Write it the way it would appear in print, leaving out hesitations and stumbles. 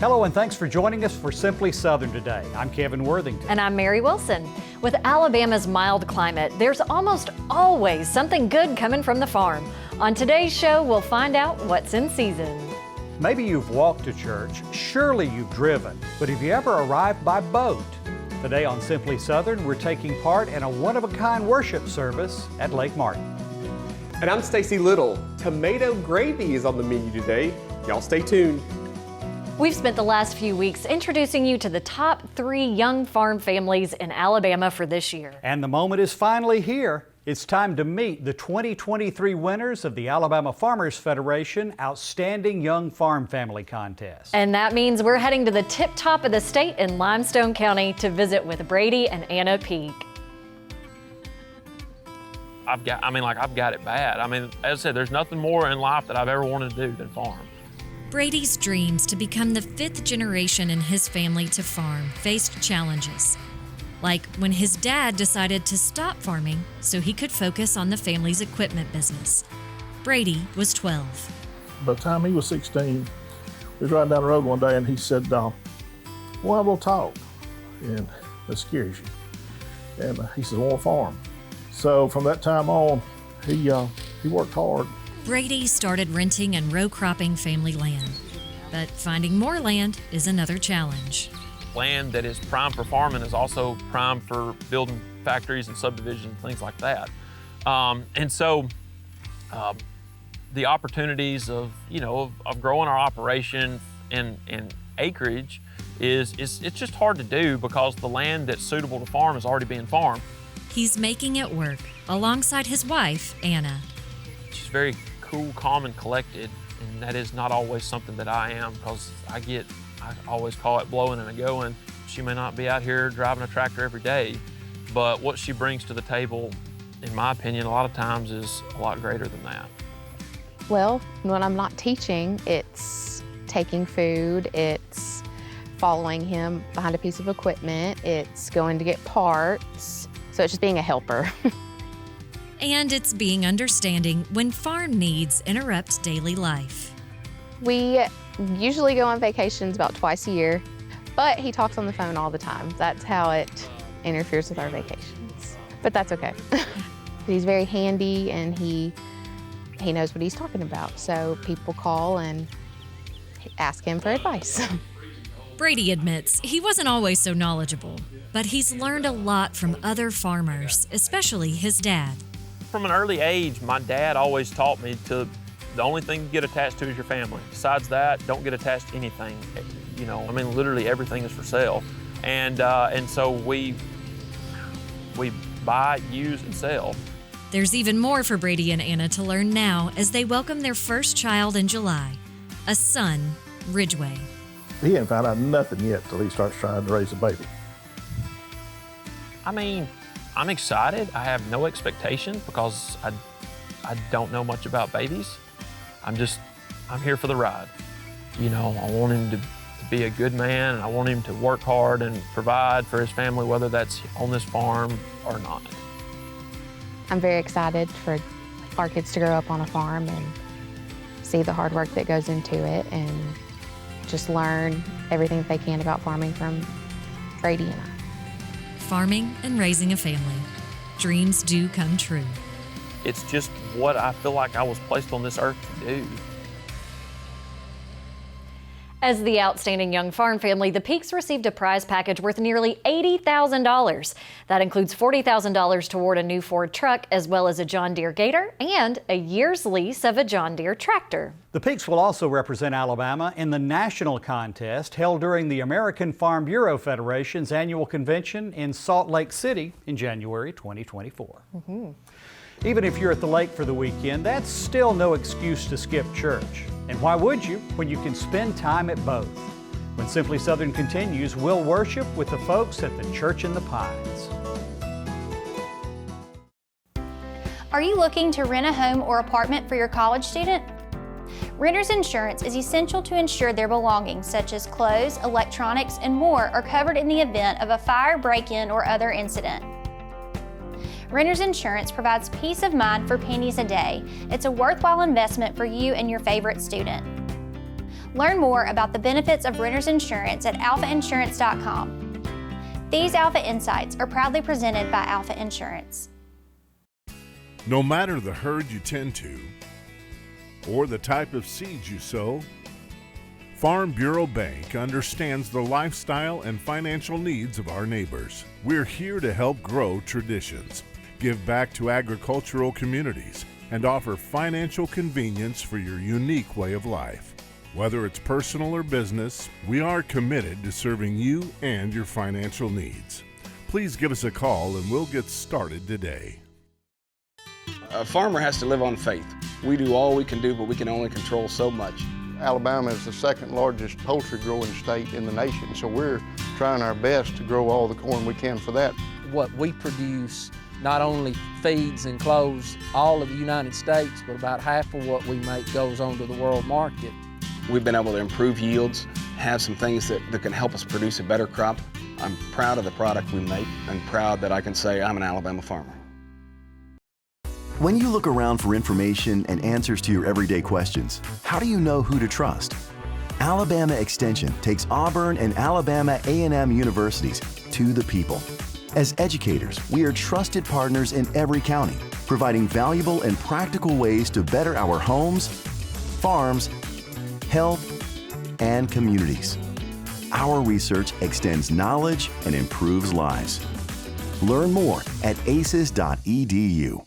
Hello and thanks for joining us for Simply Southern today. I'm Kevin Worthington. And I'm Mary Wilson. With Alabama's mild climate, there's almost always something good coming from the farm. On today's show, we'll find out what's in season. Maybe you've walked to church, surely you've driven, but have you ever arrived by boat? Today on Simply Southern, we're taking part in a one-of-a-kind worship service at Lake Martin. And I'm Stacy Little. Tomato gravy is on the menu today. Y'all stay tuned. We've spent the last few weeks introducing you to the top 3 young farm families in Alabama for this year. And the moment is finally here. It's time to meet the 2023 winners of the Alabama Farmers Federation Outstanding Young Farm Family Contest. And that means we're heading to the tip top of the state in Limestone County to visit with Brady and Anna Peak. I've got it bad. As I said, there's nothing more in life that I've ever wanted to do than farm. Brady's dreams to become the 5th generation in his family to farm faced challenges. Like when his dad decided to stop farming so he could focus on the family's equipment business. Brady was 12. By the time he was 16, we was riding down the road one day and he said, well, we'll talk. And that scares you. And he said, well, farm. So from that time on, he worked hard. Brady started renting and row cropping family land. But finding more land is another challenge. Land that is prime for farming is also prime for building factories and subdivisions, things like that. The opportunities of growing our operation in acreage it's just hard to do because the land that's suitable to farm is already being farmed. He's making it work alongside his wife, Anna. She's very cool, calm, and collected, and that is not always something that I am because I always call it blowing and a going. She may not be out here driving a tractor every day, but what she brings to the table, in my opinion, a lot of times is a lot greater than that. Well, when I'm not teaching, it's taking food, it's following him behind a piece of equipment, it's going to get parts, so it's just being a helper. And it's being understanding when farm needs interrupt daily life. We usually go on vacations about twice a year, but he talks on the phone all the time. That's how it interferes with our vacations. But that's okay. He's very handy and he knows what he's talking about. So people call and ask him for advice. Brady admits he wasn't always so knowledgeable, but he's learned a lot from other farmers, especially his dad. From an early age, my dad always taught me the only thing you get attached to is your family. Besides that, don't get attached to anything. Literally everything is for sale. And so we buy, use, and sell. There's even more for Brady and Anna to learn now as they welcome their first child in July, a son, Ridgeway. He hadn't found out nothing yet till he starts trying to raise a baby. I'm excited. I have no expectation because I don't know much about babies. I'm here for the ride. I want him to be a good man, and I want him to work hard and provide for his family, whether that's on this farm or not. I'm very excited for our kids to grow up on a farm and see the hard work that goes into it and just learn everything that they can about farming from Brady and I. Farming and raising a family. Dreams do come true. It's just what I feel like I was placed on this earth to do. As the Outstanding Young Farm Family, the Peaks received a prize package worth nearly $80,000. That includes $40,000 toward a new Ford truck, as well as a John Deere Gator and a year's lease of a John Deere tractor. The Peaks will also represent Alabama in the national contest held during the American Farm Bureau Federation's annual convention in Salt Lake City in January 2024. Even if you're at the lake for the weekend, that's still no excuse to skip church. And why would you when you can spend time at both? When Simply Southern continues, we'll worship with the folks at the Church in the Pines. Are you looking to rent a home or apartment for your college student? Renter's insurance is essential to ensure their belongings such as clothes, electronics, and more are covered in the event of a fire, break-in, or other incident. Renter's insurance provides peace of mind for pennies a day. It's a worthwhile investment for you and your favorite student. Learn more about the benefits of renter's insurance at alphainsurance.com. These Alpha Insights are proudly presented by Alpha Insurance. No matter the herd you tend to or the type of seeds you sow, Farm Bureau Bank understands the lifestyle and financial needs of our neighbors. We're here to help grow traditions, give back to agricultural communities, and offer financial convenience for your unique way of life. Whether it's personal or business, we are committed to serving you and your financial needs. Please give us a call and we'll get started today. A farmer has to live on faith. We do all we can do, but we can only control so much. Alabama is the second largest poultry growing state in the nation, so we're trying our best to grow all the corn we can for that. What we produce not only feeds and clothes all of the United States, but about half of what we make goes on to the world market. We've been able to improve yields, have some things that can help us produce a better crop. I'm proud of the product we make and proud that I can say I'm an Alabama farmer. When you look around for information and answers to your everyday questions, how do you know who to trust? Alabama Extension takes Auburn and Alabama A&M universities to the people. As educators, we are trusted partners in every county, providing valuable and practical ways to better our homes, farms, health, and communities. Our research extends knowledge and improves lives. Learn more at aces.edu.